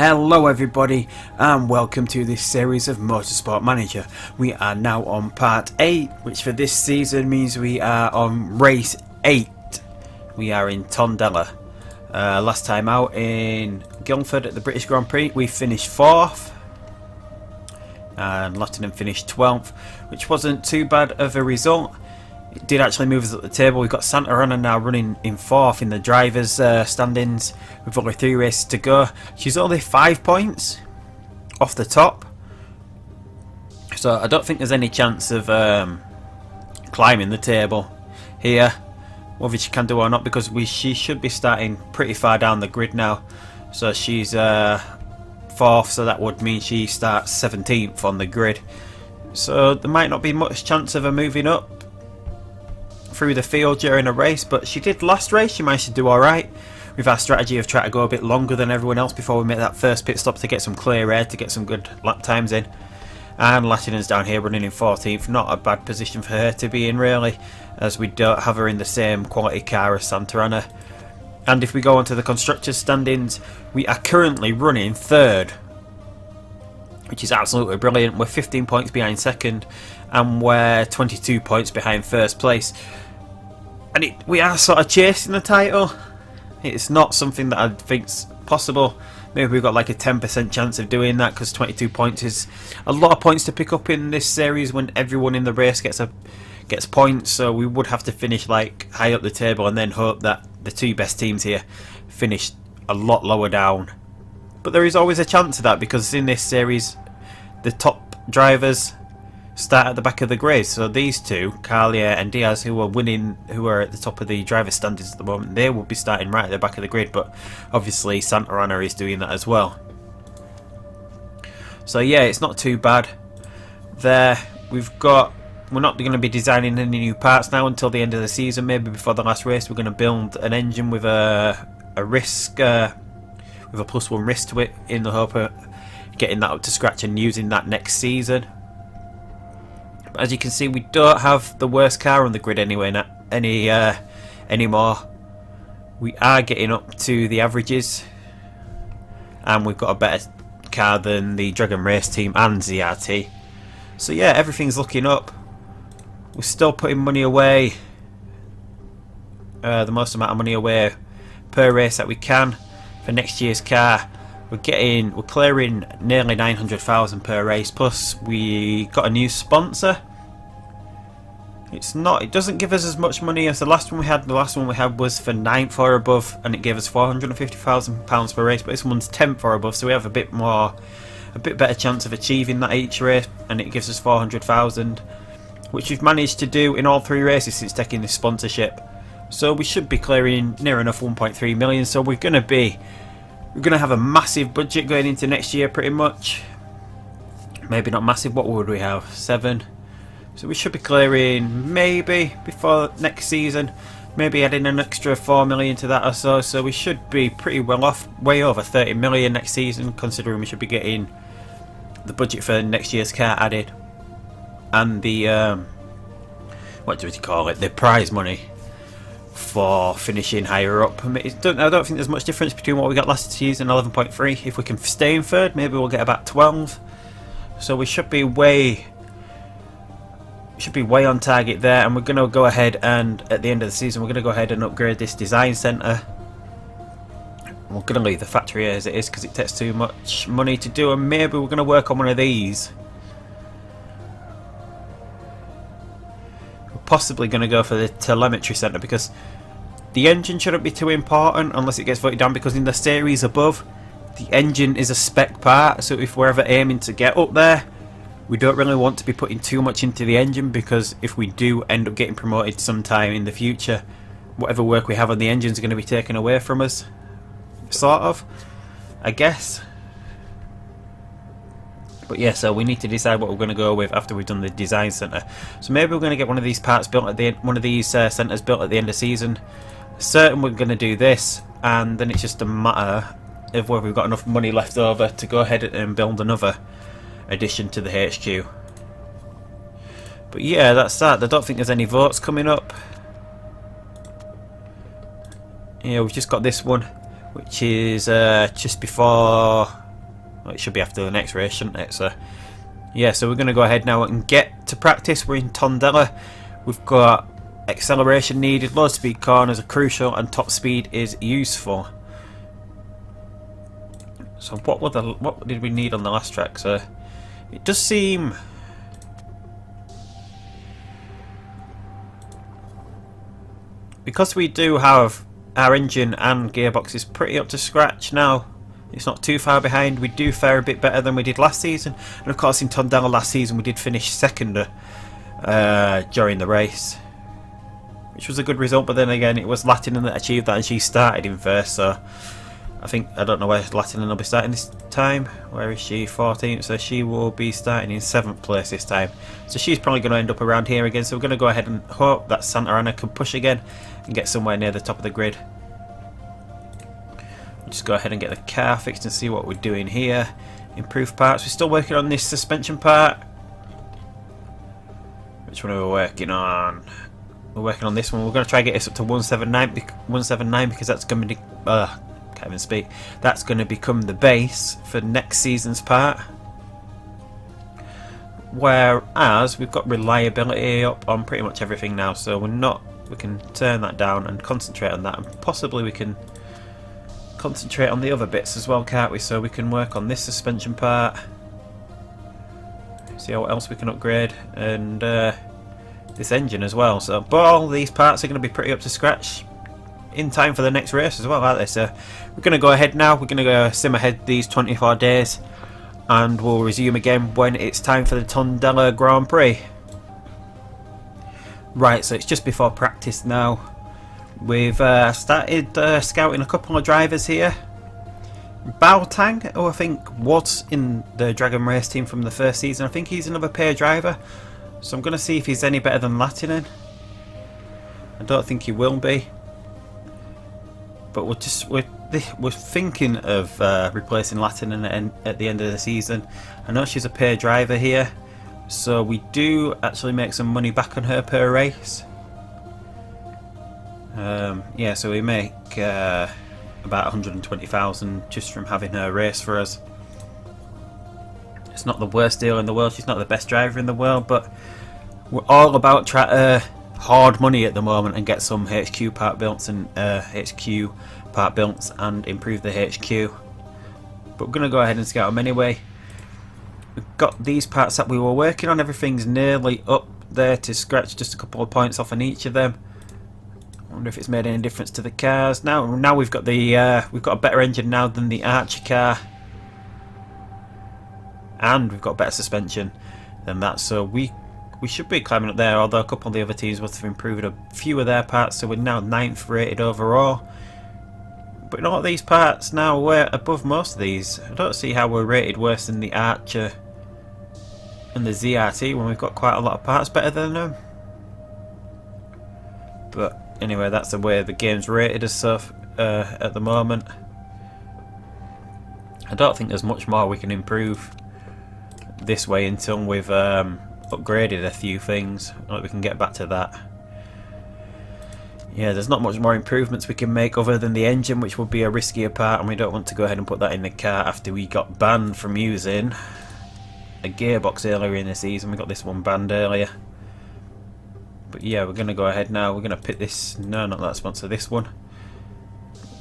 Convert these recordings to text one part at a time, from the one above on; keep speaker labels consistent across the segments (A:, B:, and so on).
A: Hello everybody and welcome to this series of Motorsport Manager. We are now on part 8, which for this season means we are on race 8. We are in Tondela. Last time out in Guildford at the British Grand Prix we finished 4th and Nottingham finished 12th, which wasn't too bad of a result. It did actually move us up the table. We've got Santa Ana now running in 4th in the drivers' standings with only 3 races to go. She's only 5 points off the top, so I don't think there's any chance of climbing the table here, whether she can do or not, because she should be starting pretty far down the grid now. So she's 4th, so that would mean she starts 17th on the grid. So there might not be much chance of her moving up through the field during a race, but she did last race. She managed to do alright with our strategy of trying to go a bit longer than everyone else before we make that first pit stop to get some clear air, to get some good lap times in. And Latinen's down here running in 14th. Not a bad position for her to be in, really, as we don't have her in the same quality car as Santa Ana. And if we go on to the constructors standings, we are currently running 3rd, which is absolutely brilliant. We're 15 points behind 2nd and we're 22 points behind 1st place. And we are sort of chasing the title. It's not something that I think's possible. Maybe we've got like a 10% chance of doing that, because 22 points is a lot of points to pick up in this series when everyone in the race gets points. So we would have to finish like high up the table and then hope that the 2 best teams here finish a lot lower down. But there is always a chance of that, because in this series the top drivers start at the back of the grid. So these two, Carlier and Diaz, who are winning, who are at the top of the driver standings at the moment, they will be starting right at the back of the grid. But obviously Santa Ana is doing that as well. So yeah, it's not too bad there. We're not going to be designing any new parts now until the end of the season. Maybe before the last race we're going to build an engine with a risk, with a +1 risk to it, in the hope of getting that up to scratch and using that next season. But as you can see, we don't have the worst car on the grid anymore. We are getting up to the averages, and we've got a better car than the Dragon Race team and ZRT. So yeah, everything's looking up. We're still putting money away, the most amount of money away per race that we can for next year's car. We're clearing nearly 900,000 per race. Plus we got a new sponsor. It doesn't give us as much money as the last one we had. The last one we had was for 9th or above, and it gave us £450,000 per race. But this one's 10th or above, so we have a bit better chance of achieving that each race, and it gives us 400,000, which we've managed to do in all 3 races since taking this sponsorship. So we should be clearing near enough 1.3 million. So we're going to have a massive budget going into next year, pretty much. Maybe not massive. What would we have? 7. So we should be clearing, maybe before next season, maybe adding an extra 4 million to that or so. So we should be pretty well off, way over 30 million next season, considering we should be getting the budget for next year's car added, and the what do we call it? The prize money for finishing higher up. I don't think there's much difference between what we got last season, 11.3. If we can stay in 3rd, maybe we'll get about 12. So we should be way on target there. And we're going to go ahead and at the end of the season we're going to go ahead and upgrade this design centre. We're going to leave the factory as it is because it takes too much money to do, and maybe we're going to work on one of these. Possibly going to go for the telemetry centre, because the engine shouldn't be too important unless it gets voted down, because in the series above the engine is a spec part. So if we're ever aiming to get up there, we don't really want to be putting too much into the engine, because if we do end up getting promoted sometime in the future, whatever work we have on the engine is going to be taken away from us, sort of, I guess. But yeah, so we need to decide what we're going to go with after we've done the design centre. So maybe we're going to get one of these parts built at the end, one of these centres built at the end of season. Certain we're going to do this, and then it's just a matter of whether we've got enough money left over to go ahead and build another addition to the HQ. But yeah, that's that. I don't think there's any votes coming up. Yeah, we've just got this one, which is just before Well, it should be after the next race, shouldn't it? So yeah, so we're going to go ahead now and get to practice. We're in Tondela. We've got acceleration needed, low speed corners are crucial, and top speed is useful. So what did we need on the last track? So it does seem because we do have our engine and gearbox is pretty up to scratch now. It's not too far behind. We do fare a bit better than we did last season, and of course in Tondela last season we did finish second during the race, which was a good result. But then again, it was Latinen that achieved that, and she started in first. So I don't know where Latinen will be starting this time. Where is she? 14th. So she will be starting in 7th place this time. So she's probably going to end up around here again. So we're going to go ahead and hope that Santa Ana can push again and get somewhere near the top of the grid. Just go ahead and get the car fixed and see what we're doing here. Improve parts. We're still working on this suspension part. Which one are we working on? We're working on this one. We're going to try and get this up to 179 because that's going to be can't even speak. That's going to become the base for next season's part. Whereas we've got reliability up on pretty much everything now, so we can turn that down and concentrate on that, and possibly we can concentrate on the other bits as well, can't we? So we can work on this suspension part, see what else we can upgrade, and this engine as well. So, but all these parts are going to be pretty up to scratch in time for the next race as well, aren't they? So we're going to go ahead now. We're going to go sim ahead these 24 days, and we'll resume again when it's time for the Tondela Grand Prix. Right, so it's just before practice now. We've started scouting a couple of drivers here. Baotang, who I think was in the Dragon Race team from the first season, I think he's another pair driver. So I'm going to see if he's any better than Latinen. I don't think he will be. But we're thinking of replacing Latinen at the end of the season. I know she's a pair driver here, so we do actually make some money back on her per race. Yeah, so we make about 120,000 just from having her race for us. It's not the worst deal in the world. She's not the best driver in the world, but we're all about trying to hoard money at the moment and get some HQ part builds and improve the HQ. But we're going to go ahead and scout them anyway. We've got these parts that we were working on. Everything's nearly up there to scratch, just a couple of points off on each of them. I wonder if it's made any difference to the cars. Now we've got a better engine now than the Archer car, and we've got better suspension than that. So we should be climbing up there. Although a couple of the other teams must have improved a few of their parts, so we're now 9th rated overall. But in all these parts now, we're above most of these. I don't see how we're rated worse than the Archer and the ZRT when we've got quite a lot of parts better than them. But anyway, that's the way the game's rated as stuff at the moment. I don't think there's much more we can improve this way until we've upgraded a few things. Like we can get back to that. Yeah, there's not much more improvements we can make other than the engine, which would be a riskier part, and we don't want to go ahead and put that in the car after we got banned from using a gearbox earlier in the season. We got this one banned earlier. But yeah, we're going to go ahead now. We're going to pick this. No, not that sponsor. This one.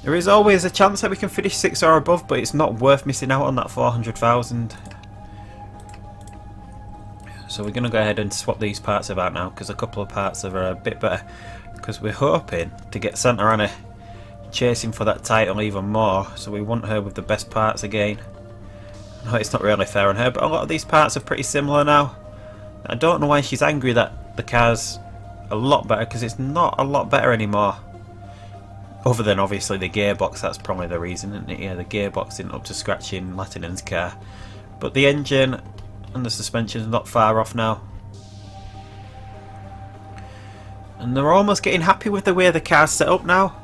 A: There is always a chance that we can finish 6 or above, but it's not worth missing out on that 400,000. So we're going to go ahead and swap these parts about now, because a couple of parts are a bit better. Because we're hoping to get Santa Ana chasing for that title even more. So we want her with the best parts again. No, it's not really fair on her, but a lot of these parts are pretty similar now. I don't know why she's angry that the car's a lot better, because it's not a lot better anymore. Other than obviously the gearbox, that's probably the reason, isn't it? Yeah, the gearbox isn't up to scratch in Latinen's car. But the engine and the suspension's not far off now. And they're almost getting happy with the way the car's set up now.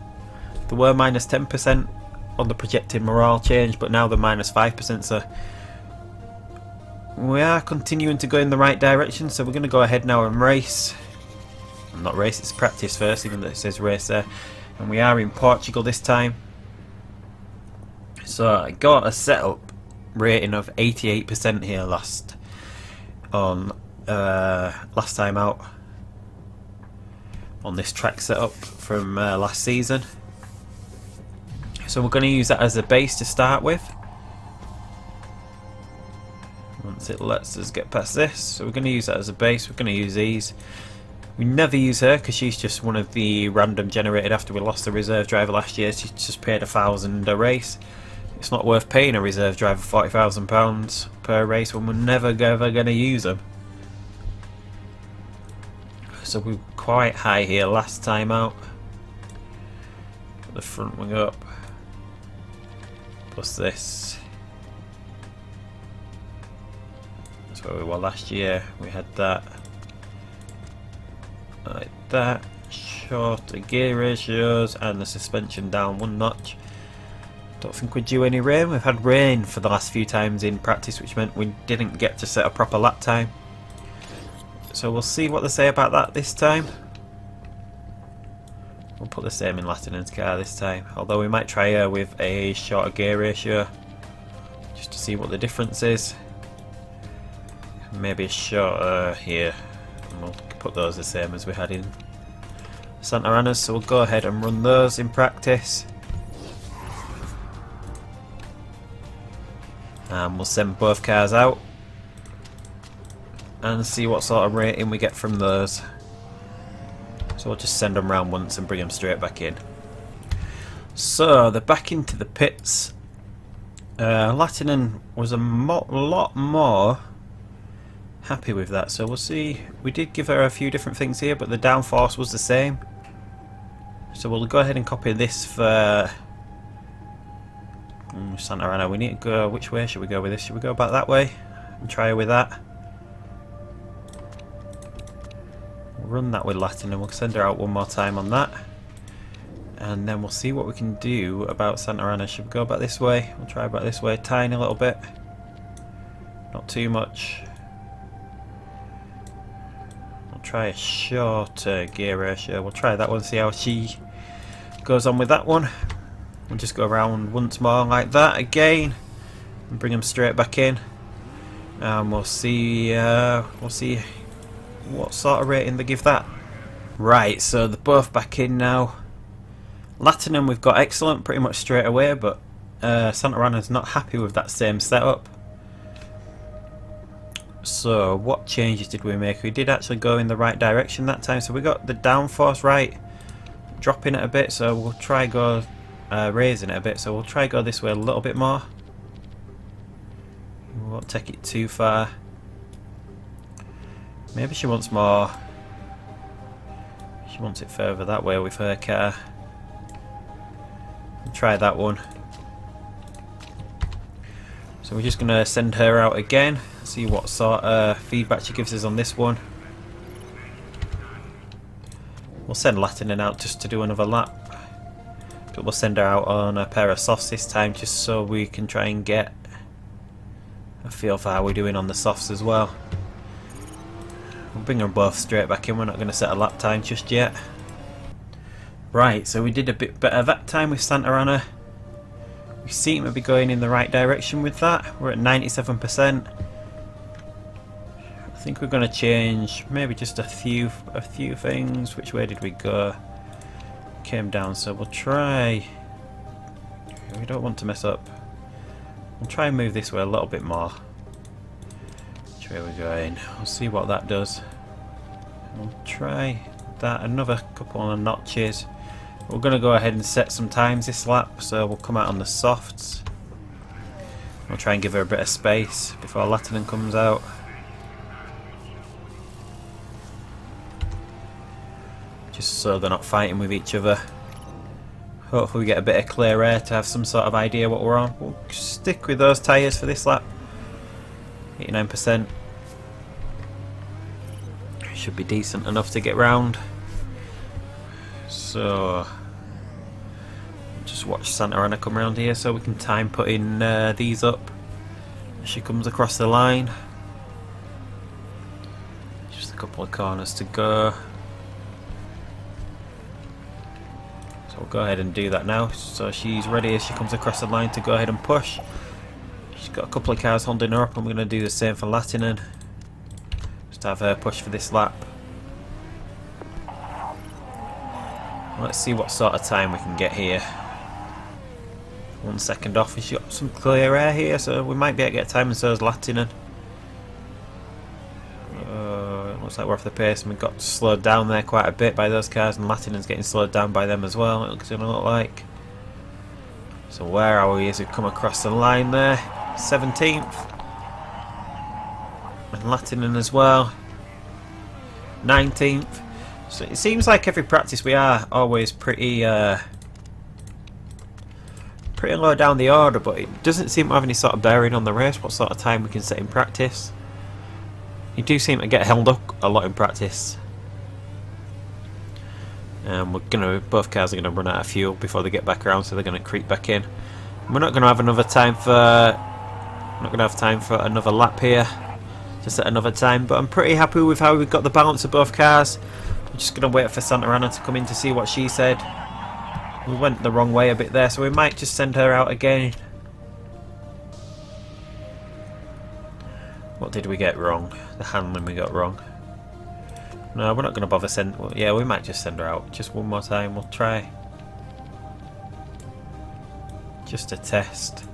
A: They were minus 10% on the projected morale change, but now they're minus 5%, so we are continuing to go in the right direction. So we're going to go ahead now and race. Not race, it's practice first, even though it says race there. And we are in Portugal this time. So I got a setup rating of 88% here last time out on this track setup from last season. So we're going to use that as a base to start with. Once it lets us get past this, so we're going to use that as a base. We're going to use these. We never use her because she's just one of the random generated after we lost the reserve driver last year. She just paid £1,000 a race. It's not worth paying a reserve driver £40,000 per race when we're never ever going to use them. So we're quite high here last time out. Put the front wing up. Plus this. That's where we were last year. We had that. Like that. Shorter gear ratios and the suspension down one notch. Don't think we're due any rain. We've had rain for the last few times in practice, which meant we didn't get to set a proper lap time. So we'll see what they say about that this time. We'll put the same in Latinen's car this time, although we might try her with a shorter gear ratio just to see what the difference is. Maybe a shorter here, and we'll put those the same as we had in Santa Ana's, so we'll go ahead and run those in practice. And we'll send both cars out and see what sort of rating we get from those. So we'll just send them round once and bring them straight back in. So they're back into the pits. Latinen was a lot more happy with that, so we'll see. We did give her a few different things here, but the downforce was the same. So we'll go ahead and copy this for Santa Ana. We need to go, which way should we go with this? Should we go back that way and try with that? We'll run that with Latin and we'll send her out one more time on that. And then we'll see what we can do about Santa Ana. Should we go back this way? We'll try back this way, tiny little bit. Not too much. We'll try a shorter gear ratio. We'll try that one, see how she goes on with that one. We'll just go around once more like that again and bring them straight back in, and we'll see what sort of rating they give that. Right, so they're both back in now. Latinum we've got excellent pretty much straight away, but Santa Ana's not happy with that same setup. So what changes did we make? We did actually go in the right direction that time, so we got the downforce right, dropping it a bit, so we'll try go raising it a bit, so we'll try go this way a little bit more. We won't take it too far. Maybe she wants more. She wants it further that way with her car. We'll try that one. So we're just going to send her out again, see what sort of feedback she gives us on this one. We'll send Latinen out just to do another lap. But we'll send her out on a pair of softs this time, just so we can try and get a feel for how we're doing on the softs as well. We'll bring them both straight back in. We're not going to set a lap time just yet. Right, so we did a bit better that time with Santa Ana. We seem to be going in the right direction with that. We're at 97%. I think we're going to change maybe just a few things. Which way did we go? Came down, so we'll try. We don't want to mess up. We'll try and move this way a little bit more. Which way we're going? We'll see what that does. We'll try that, another couple of notches. We're going to go ahead and set some times this lap, so we'll come out on the softs. We'll try and give her a bit of space before Latinen comes out. Just so they're not fighting with each other. Hopefully we get a bit of clear air to have some sort of idea what we're on. We'll stick with those tyres for this lap. 89%. Should be decent enough to get round. So just watch Santa Ana come around here so we can time putting these up as she comes across the line. Just a couple of corners to go. So we'll go ahead and do that now. So she's ready as she comes across the line to go ahead and push. She's got a couple of cars holding her up, and we're going to do the same for Latinen. Just have her push for this lap. Let's see what sort of time we can get here. 1 second off. She's got some clear air here, so we might be able to get time, and so is Latinen. It looks like we're off the pace, and we got slowed down there quite a bit by those cars, and Latinen's getting slowed down by them as well, it looks going to look like. So where are we as we come across the line there? 17th. And Latinen as well. 19th. So it seems like every practice we are always pretty low down the order, but it doesn't seem to have any sort of bearing on the race, what sort of time we can set in practice. You do seem to get held up a lot in practice. Both cars are gonna run out of fuel before they get back around, so they're gonna creep back in. We're not gonna have time for another lap here, just at another time. But I'm pretty happy with how we've got the balance of both cars. I'm just gonna wait for Santa Ana to come in to see what she said. We went the wrong way a bit there, so we might just send her out again. What did we get wrong? The handling we got wrong. No, we're not going to bother send. Well, yeah, we might just send her out just one more time. We'll try. Just a test.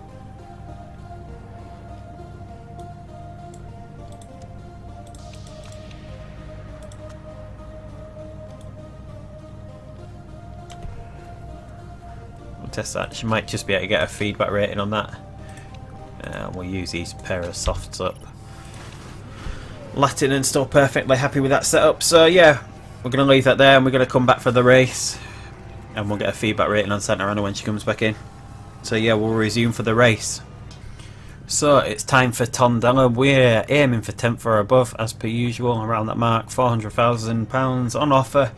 A: We'll test that. She might just be able to get a feedback rating on that. We'll use these pair of softs up. Latinen's still perfectly happy with that setup, so yeah, we're going to leave that there, and we're going to come back for the race, and we'll get a feedback rating on Santa Ana when she comes back in. So yeah, we'll resume for the race. So it's time for Tondela. We're aiming for 10th or above as per usual, around that mark. £400,000 on offer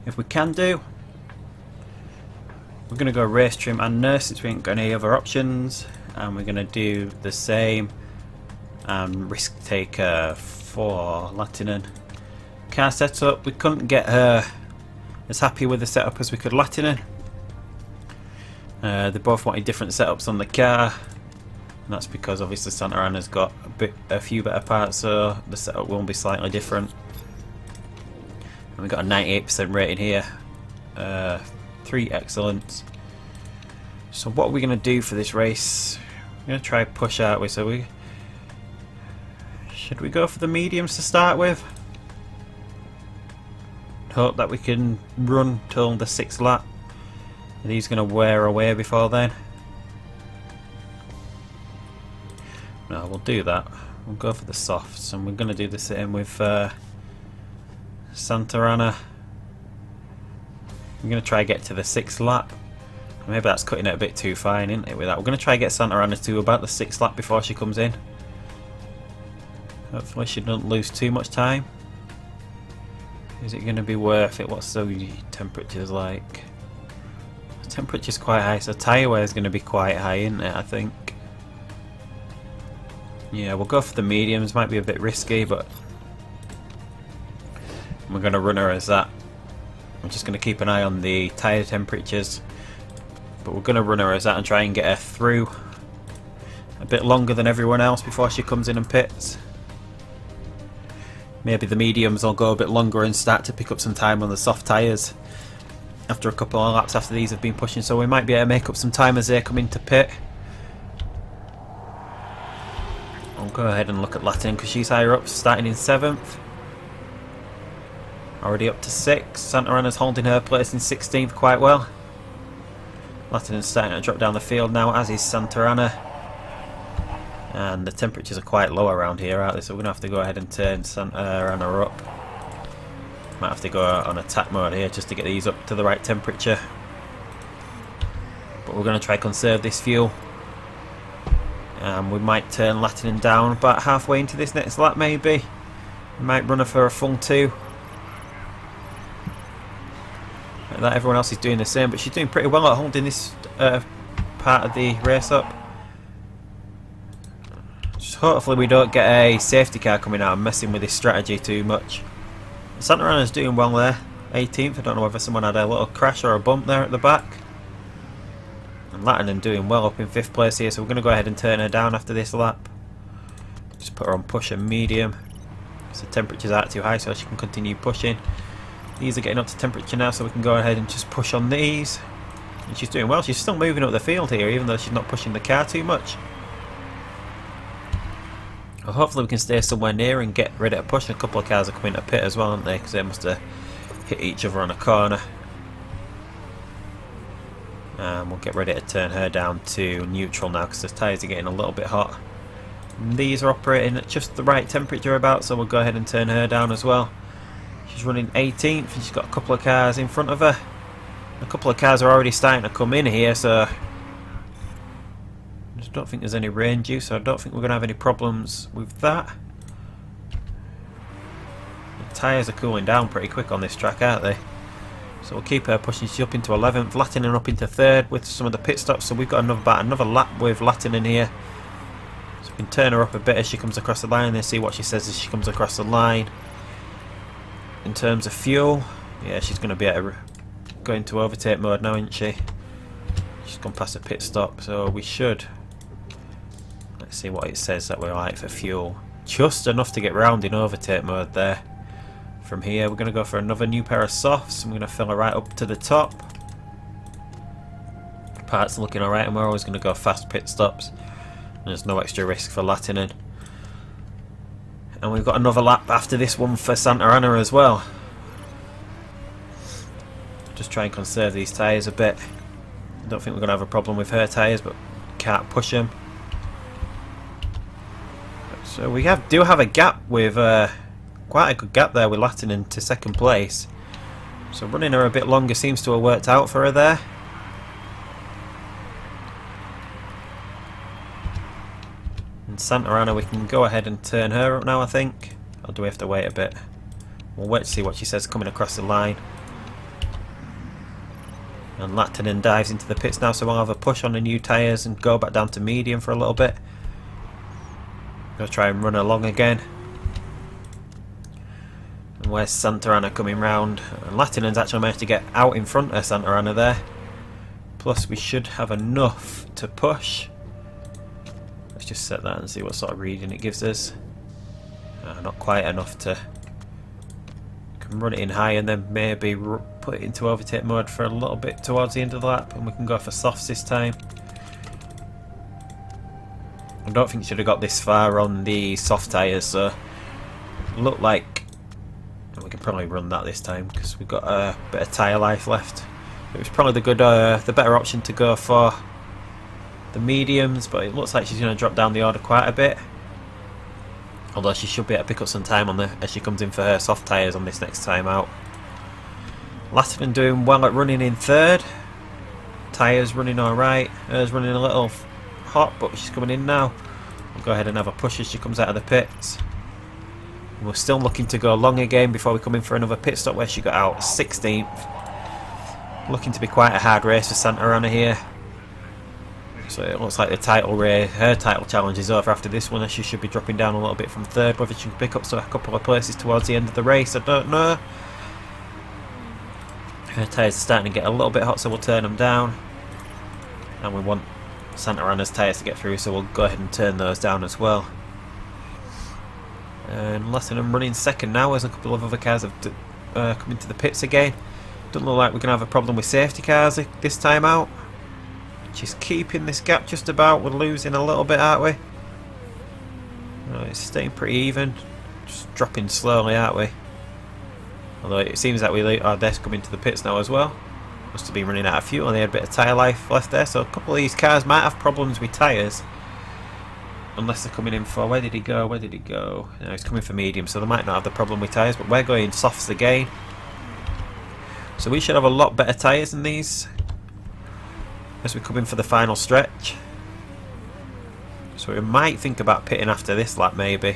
A: if we can do. We're going to go race trim and nurse since we ain't got any other options, and we're going to do the same and risk taker for Latinen. Car setup, we couldn't get her as happy with the setup as we could Latinen. They both wanted different setups on the car, and that's because obviously Santa Ana's got a few better parts, so the setup will be slightly different. And we got a 98% rating here, 3 excellent. So what are we going to do for this race? We're going to try push, aren't we? So should we go for the mediums to start with? Hope that we can run till the 6th lap. Are these going to wear away before then? No, we'll do that. We'll go for the softs, and we're going to do the same with Santa Ana. I'm going to try and get to the 6th lap. Maybe that's cutting it a bit too fine, isn't it, with that? We're going to try and get Santa Ana to about the 6th lap before she comes in. Hopefully she doesn't lose too much time. Is it going to be worth it? What's the temperatures like? The temperature's quite high, so tyre wear is going to be quite high, isn't it, I think? Yeah, we'll go for the mediums. Might be a bit risky, but we're going to run her as that. I'm just going to keep an eye on the tyre temperatures, but we're going to run her as that and try and get her through a bit longer than everyone else before she comes in and pits. Maybe the mediums will go a bit longer and start to pick up some time on the soft tyres after a couple of laps after these have been pushing, so we might be able to make up some time as they come into pit. I'll go ahead and look at Latin because she's higher up, starting in 7th. Already up to 6th. Santa Ana's holding her place in 16th quite well. Latinen's starting to drop down the field now, as is Santa Ana. And the temperatures are quite low around here, aren't they? So we're going to have to go ahead and turn Santa Ana up. Might have to go on attack mode here just to get these up to the right temperature. But we're going to try and conserve this fuel. And we might turn Latinen down about halfway into this next lap maybe. We might run her for a full 2. Like that, everyone else is doing the same, but she's doing pretty well at holding this part of the race up. Just hopefully we don't get a safety car coming out and messing with this strategy too much. Santa Ana's doing well there, 18th. I don't know whether someone had a little crash or a bump there at the back. And Latin doing well up in 5th place here, so we're going to go ahead and turn her down after this lap. Just put her on push and medium, so the temperature's aren't too high, so she can continue pushing. These are getting up to temperature now, so we can go ahead and just push on these. And she's doing well. She's still moving up the field here, even though she's not pushing the car too much. Well, hopefully we can stay somewhere near and get ready to push. A couple of cars are coming to pit as well, aren't they? Because they must have hit each other on a corner. And we'll get ready to turn her down to neutral now, because the tyres are getting a little bit hot. And these are operating at just the right temperature about, so we'll go ahead and turn her down as well. She's running 18th and she's got a couple of cars in front of her. A couple of cars are already starting to come in here, so I just don't think there's any rain due, so I don't think we're going to have any problems with that. The tyres are cooling down pretty quick on this track, aren't they? So we'll keep her pushing. She's up into 11th, Latinen up into 3rd with some of the pit stops, so we've got about another lap with Latinen here. So we can turn her up a bit as she comes across the line and see what she says as she comes across the line. In terms of fuel, yeah, she's going to be able to go into overtake mode now, isn't she? She's gone past a pit stop, so we should. Let's see what it says that we're like for fuel. Just enough to get round in overtake mode there. From here, we're going to go for another new pair of softs. I'm going to fill her right up to the top. Parts looking alright, and we're always going to go fast pit stops. And there's no extra risk for Latinen. And we've got another lap after this one for Santa Ana as well. Just try and conserve these tyres a bit. I don't think we're going to have a problem with her tyres, but can't push them. So we do have a gap with quite a good gap there with Latinen to 2nd place. So running her a bit longer seems to have worked out for her there. And Santa Ana, we can go ahead and turn her up now, I think. Or do we have to wait a bit? We'll wait to see what she says coming across the line. And Latinen dives into the pits now, so we'll have a push on the new tyres and go back down to medium for a little bit. Go try and run along again. And where's Santa Ana coming round? And Latinen's actually managed to get out in front of Santa Ana there. Plus we should have enough to push. Let's just set that and see what sort of reading it gives us. Not quite enough to can run it in high and then maybe put it into overtake mode for a little bit towards the end of the lap, and we can go for softs this time. I don't think you should have got this far on the soft tyres, so look like we can probably run that this time because we've got a bit of tyre life left. It was probably the better option to go for the mediums, but it looks like she's going to drop down the order quite a bit. Although she should be able to pick up some time on as she comes in for her soft tyres on this next time out. Latinen doing well at running in 3rd. Tyres running alright. Hers running a little hot, but she's coming in now. We'll go ahead and have a push as she comes out of the pits. And we're still looking to go long again before we come in for another pit stop where she got out 16th. Looking to be quite a hard race for Santa Ana here. So it looks like the title race, her title challenge is over after this one, as she should be dropping down a little bit from 3rd. Whether she can pick up a couple of places towards the end of the race, I don't know. Her tyres are starting to get a little bit hot, so we'll turn them down. And we want Santa Ana's tyres to get through, so we'll go ahead and turn those down as well. And Latinen running 2nd now, as a couple of other cars have come into the pits again. Doesn't look like we're going to have a problem with safety cars this time out. She's keeping this gap just about. We're losing a little bit, aren't we? It's staying pretty even. Just dropping slowly, aren't we? Although it seems that our desk coming to the pits now as well. Must have been running out of fuel and they had a bit of tyre life left there. So a couple of these cars might have problems with tyres. Unless they're coming in for... Where did he go? Where did he go? No, he's coming for medium, so they might not have the problem with tyres. But we're going softs again. So we should have a lot better tyres than these as we come in for the final stretch. So we might think about pitting after this lap, maybe.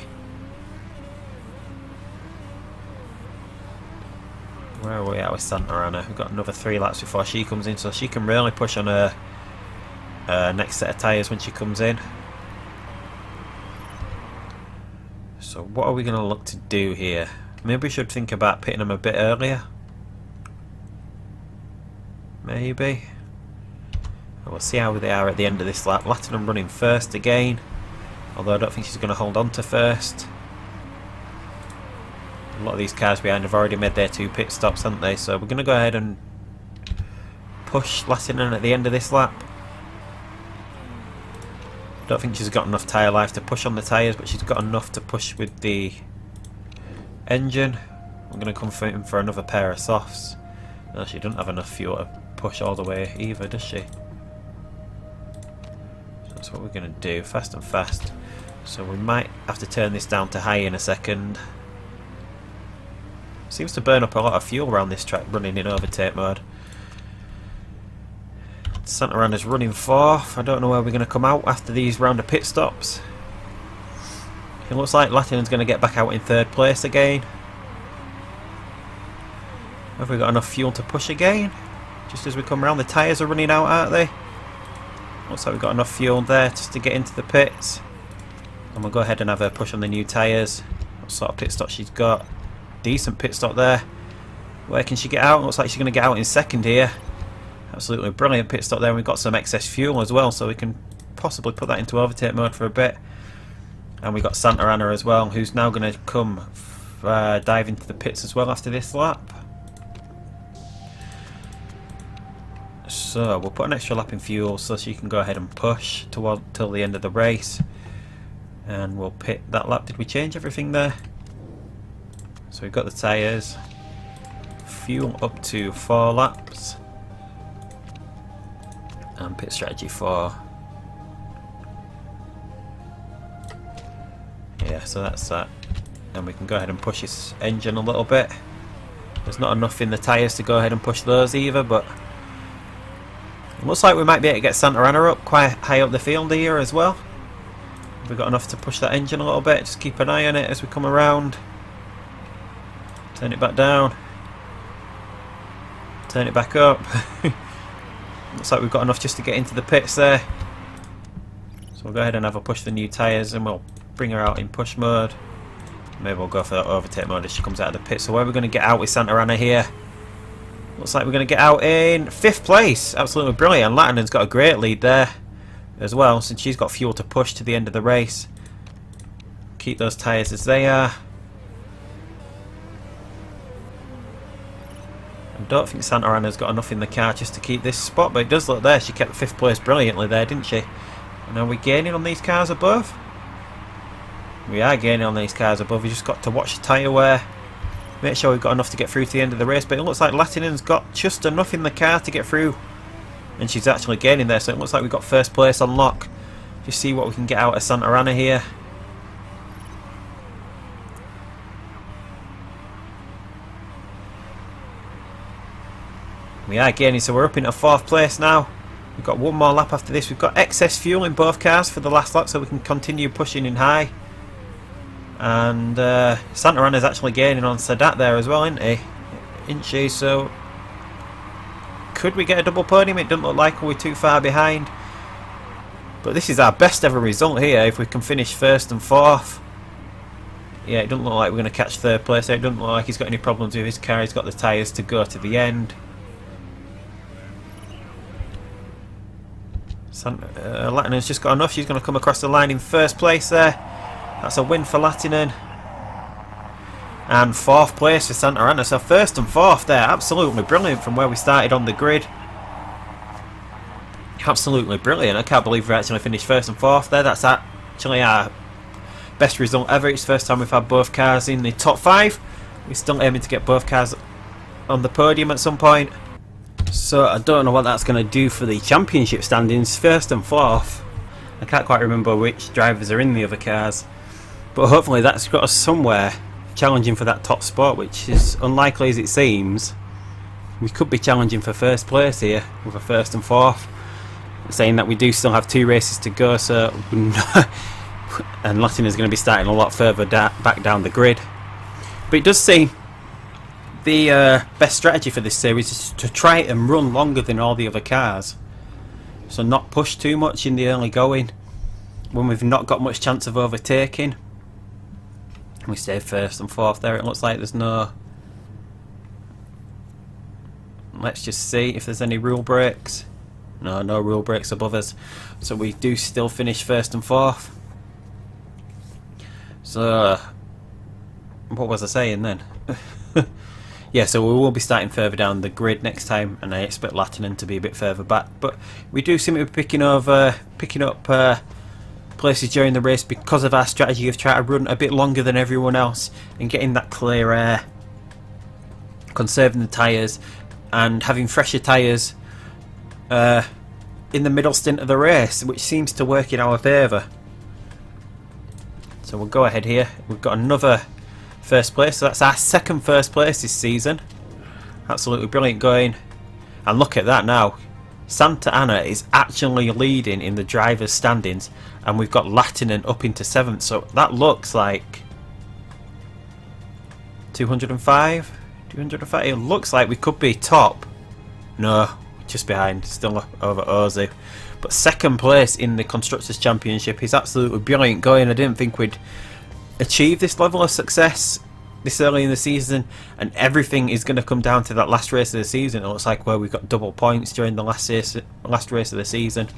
A: Where are we at with Santa Ana? We've got another 3 laps before she comes in, so she can really push on her next set of tyres when she comes in. So what are we going to look to do here? Maybe we should think about pitting them a bit earlier. Maybe. We'll see how they are at the end of this lap. Latinum running first again, although I don't think she's going to hold on to first. A lot of these cars behind have already made their 2 pit stops, haven't they? So we're going to go ahead and push Latinum at the end of this lap. Don't think she's got enough tyre life to push on the tyres, but she's got enough to push with the engine. We're going to come in for another pair of softs. No, she doesn't have enough fuel to push all the way either, does she? So that's what we're going to do, fast and fast. So we might have to turn this down to high in a second. Seems to burn up a lot of fuel around this track running in overtake mode. Santa Ana's running 4th. I don't know where we're going to come out after these round of pit stops. It looks like Latinum's going to get back out in 3rd place again. Have we got enough fuel to push again? Just as we come around, the tyres are running out, aren't they? Looks like we've got enough fuel there just to get into the pits. And we'll go ahead and have her push on the new tyres. What sort of pit stop she's got? Decent pit stop there. Where can she get out? Looks like she's going to get out in 2nd here. Absolutely brilliant pit stop there. And we've got some excess fuel as well, so we can possibly put that into overtake mode for a bit. And we've got Santa Ana as well, who's now going to come dive into the pits as well after this lap. So we'll put an extra lap in fuel so she can go ahead and push till the end of the race. And we'll pit that lap. Did we change everything there? So we've got the tyres. Fuel up to 4 laps. And pit strategy 4. Yeah, so that's that. And we can go ahead and push this engine a little bit. There's not enough in the tyres to go ahead and push those either, but it looks like we might be able to get Santa Ana up quite high up the field here as well. We've got enough to push that engine a little bit. Just keep an eye on it as we come around. Turn it back down. Turn it back up. Looks like we've got enough just to get into the pits there. So we'll go ahead and have a push the new tyres and we'll bring her out in push mode. Maybe we'll go for that overtake mode as she comes out of the pit. So where are we going to get out with Santa Ana here? Looks like we're going to get out in 5th place. Absolutely brilliant. And Latinum's got a great lead there as well, since she's got fuel to push to the end of the race. Keep those tyres as they are. I don't think Santa Ana's got enough in the car just to keep this spot, but it does look there. She kept 5th place brilliantly there, didn't she? And are we gaining on these cars above? We are gaining on these cars above. We just got to watch the tyre wear. Make sure we've got enough to get through to the end of the race, but it looks like Latinum's got just enough in the car to get through. And she's actually gaining there, so it looks like we've got 1st place on lock. Just see what we can get out of Santa Ana here. We are gaining, so we're up into 4th place now. We've got one more lap after this. We've got excess fuel in both cars for the last lap, so we can continue pushing in high. And Santa Ana's actually gaining on Sadat there as well, isn't she? So could we get a double podium? It doesn't look like we're too far behind. But this is our best ever result here if we can finish 1st and 4th. Yeah, it doesn't look like we're going to catch 3rd place. It doesn't look like he's got any problems with his car. He's got the tyres to go to the end. Latinum's just got enough. She's going to come across the line in 1st place there. That's a win for Latinum. And 4th place for Santa Ana. So 1st and 4th there. Absolutely brilliant from where we started on the grid. Absolutely brilliant. I can't believe we actually finished 1st and 4th there. That's actually our best result ever. It's the first time we've had both cars in the top 5. We're still aiming to get both cars on the podium at some point. So I don't know what that's going to do for the championship standings. 1st and 4th. I can't quite remember which drivers are in the other cars. But hopefully that's got us somewhere challenging for that top spot, which is unlikely as it seems. We could be challenging for 1st place here with a 1st and 4th. Saying that we do still have 2 races to go, so and Latin is going to be starting a lot further back down the grid. But it does seem the best strategy for this series is to try and run longer than all the other cars. So not push too much in the early going when we've not got much chance of overtaking. We stay 1st and 4th there. It looks like there's no... Let's just see if there's any rule breaks. No rule breaks above us. So we do still finish first and fourth. So, what was I saying then? Yeah, so we will be starting further down the grid next time, and I expect Lattinen to be a bit further back. But we do seem to be picking up places during the race because of our strategy of trying to run a bit longer than everyone else and getting that clear air, conserving the tyres, and having fresher tyres in the middle stint of the race, which seems to work in our favour. So we'll go ahead here. We've got another first place, so that's our second first place this season. Absolutely brilliant going. And look at that now. Santa Ana is actually leading in the drivers' standings, and we've got Lattinen up into 7th, so that looks like 205? 205? It looks like we could be top. No, just behind, still over Ozzy. But second place in the Constructors' Championship is absolutely brilliant going. I didn't think we'd achieve this level of success this early in the season, and everything is going to come down to that last race of the season. It looks like where we got double points during the last race of the season.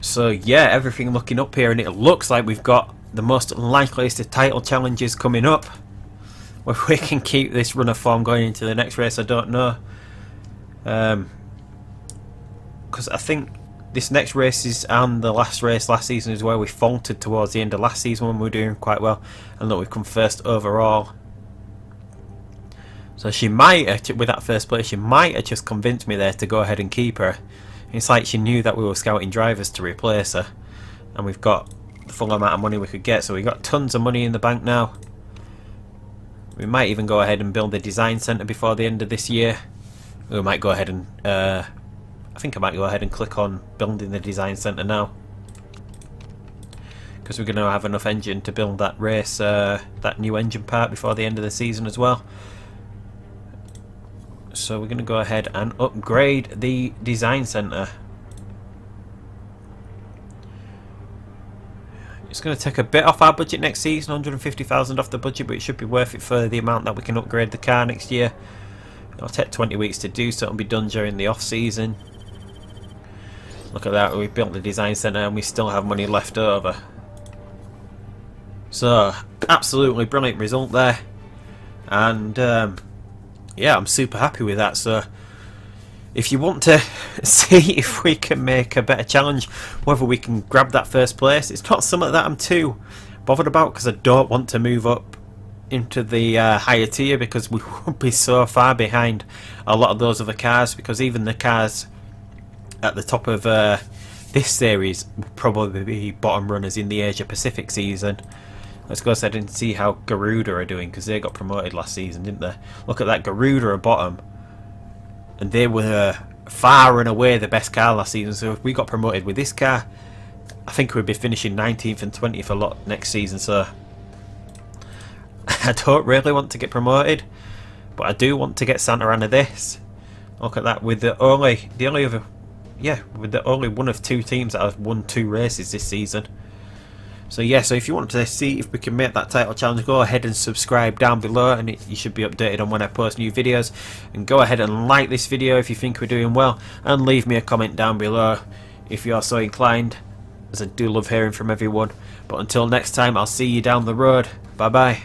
A: So yeah, everything looking up here, and it looks like we've got the most unlikeliest of title challenges coming up. Whether we can keep this run of form going into the next race, I don't know. Because I think this next race is, and the last race last season is where we faltered towards the end of last season when we were doing quite well, and look, we've come first overall. So she might have, with that first place, she might have just convinced me there to go ahead and keep her. It's like she knew that we were scouting drivers to replace her, and we've got the full amount of money we could get, so we've got tons of money in the bank now. We might even go ahead and build a design centre before the end of this year. We might go ahead and I think I might go ahead and click on building the design centre now, because we're going to have enough engine to build that race, that new engine part before the end of the season as well. So we're going to go ahead and upgrade the design centre. It's going to take a bit off our budget next season, 150,000 off the budget, but it should be worth it for the amount that we can upgrade the car next year. It'll take 20 weeks to do, so it'll be done during the off season. Look at that, we built the design centre and we still have money left over. So, absolutely brilliant result there. And yeah, I'm super happy with that. So, if you want to see if we can make a better challenge, whether we can grab that first place, it's not something that I'm too bothered about, because I don't want to move up into the higher tier, because we would be so far behind a lot of those other cars, because even the cars at the top of this series will probably be bottom runners in the Asia Pacific season. Let's go ahead and see how Garuda are doing, because they got promoted last season, didn't they? Look at that, Garuda are bottom, and they were far and away the best car last season. So if we got promoted with this car, I think we'd be finishing 19th and 20th a lot next season. So I don't really want to get promoted, but I do want to get Santa Ana this. Look at that, with the only one of 2 teams that have won 2 races this season. So yeah, so if you want to see if we can make that title challenge, go ahead and subscribe down below, and you should be updated on when I post new videos. And go ahead and like this video if you think we're doing well, and leave me a comment down below if you are so inclined, as I do love hearing from everyone. But until next time, I'll see you down the road. Bye bye.